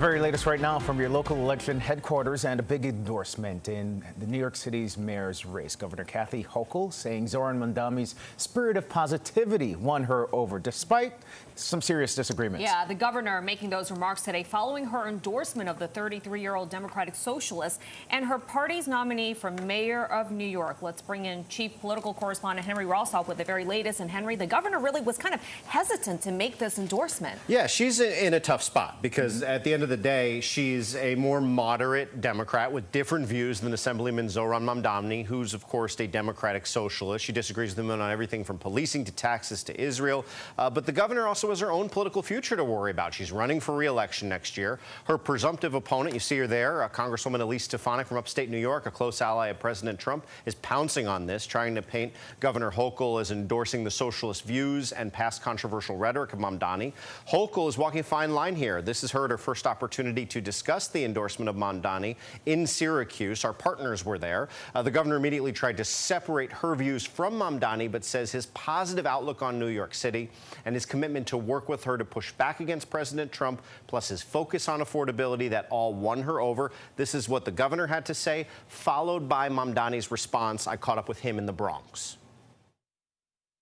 The very latest right now from your local election headquarters and a big endorsement in the New York City's mayor's race. Governor Kathy Hochul saying Zohran Mamdani's spirit of positivity won her over despite some serious disagreements. Yeah, the governor making those remarks today following her endorsement of the 33-year-old Democratic Socialist and her party's nominee for mayor of New York. Let's bring in chief political correspondent Henry Rossoff with the very latest. And Henry, the governor really was kind of hesitant to make this endorsement. Yeah, she's in a tough spot because at the end of the day, she's a more moderate Democrat with different views than Assemblyman Zohran Mamdani, who's, of course, a Democratic Socialist. She disagrees with him on everything from policing to taxes to Israel. But the governor also has her own political future to worry about. She's running for re-election next year. Her presumptive opponent, you see her there, Congresswoman Elise Stefanik from upstate New York, a close ally of President Trump, is pouncing on this, trying to paint Governor Hochul as endorsing the socialist views and past controversial rhetoric of Mamdani. Hochul is walking a fine line here. This is her first opportunity to discuss the endorsement of Mamdani in Syracuse. Our partners were there. The governor immediately tried to separate her views from Mamdani, but says his positive outlook on New York City and his commitment to work with her to push back against President Trump, plus his focus on affordability, that all won her over. This is what the governor had to say, followed by Mamdani's response. I caught up with him in the Bronx.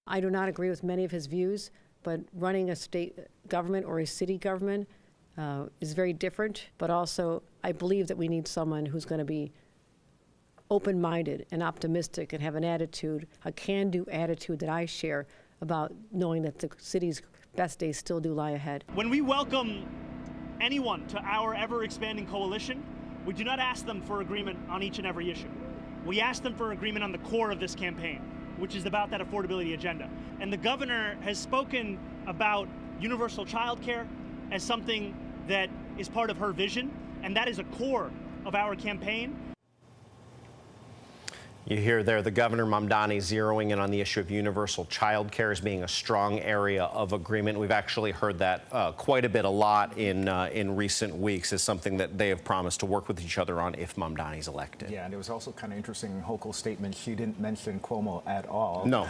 I do not agree with many of his views, but running a state government or a city government is very different. But also, I believe that we need someone who's going to be open-minded and optimistic and have an attitude, a can-do attitude that I share about knowing that the city's best days still do lie ahead. When we welcome anyone to our ever-expanding coalition, we do not ask them for agreement on each and every issue. We ask them for agreement on the core of this campaign, which is about that affordability agenda. And the governor has spoken about universal child care as something that is part of her vision, and that is a core of our campaign. You hear there the governor Mamdani zeroing in on the issue of universal child care as being a strong area of agreement. We've actually heard that quite a bit, a lot in recent weeks as something that they have promised to work with each other on if Mamdani's elected. Yeah, and it was also kind of interesting in Hochul's statement. She didn't mention Cuomo at all. No.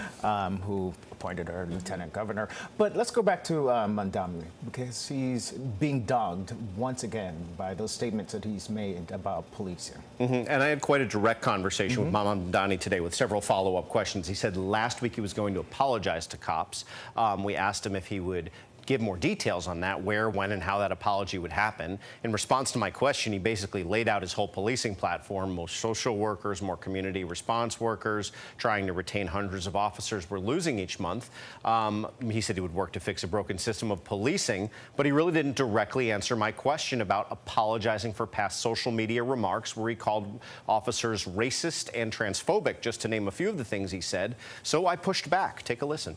Who appointed her lieutenant governor. But let's go back to Mamdani because he's being dogged once again by those statements that he's made about policing. And I had quite a direct conversation with Mamdani today with several follow-up questions. He said last week he was going to apologize to cops. We asked him if he would give more details on that, where, when, and how that apology would happen. In response to my question, he basically laid out his whole policing platform, more social workers, more community response workers, trying to retain hundreds of officers we're losing each month. He said he would work to fix a broken system of policing, but he really didn't directly answer my question about apologizing for past social media remarks where he called officers racist and transphobic, just to name a few of the things he said. So I pushed back. Take a listen.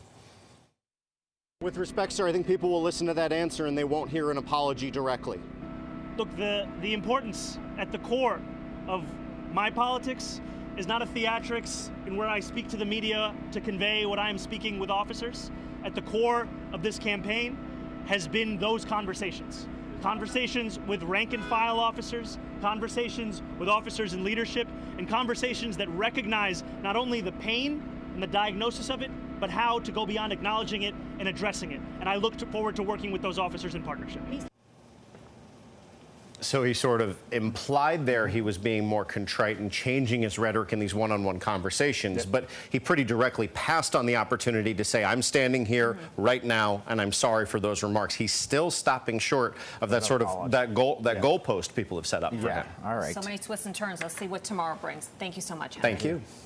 With respect, sir, I think people will listen to that answer and they won't hear an apology directly. Look, the importance at the core of my politics is not a theatrics in where I speak to the media to convey what I am speaking with officers. At the core of this campaign has been those conversations. Conversations with rank and file officers, conversations with officers in leadership, and conversations that recognize not only the pain and the diagnosis of it, but how to go beyond acknowledging it and addressing it. And I look forward to working with those officers in partnership. So he sort of implied there he was being more contrite and changing his rhetoric in these one-on-one conversations, but he pretty directly passed on the opportunity to say, I'm standing here right now and I'm sorry for those remarks. He's still stopping short of that sort of goalpost people have set up for him. All right. So many twists and turns. Let's see what tomorrow brings. Thank you so much, Henry. Thank you.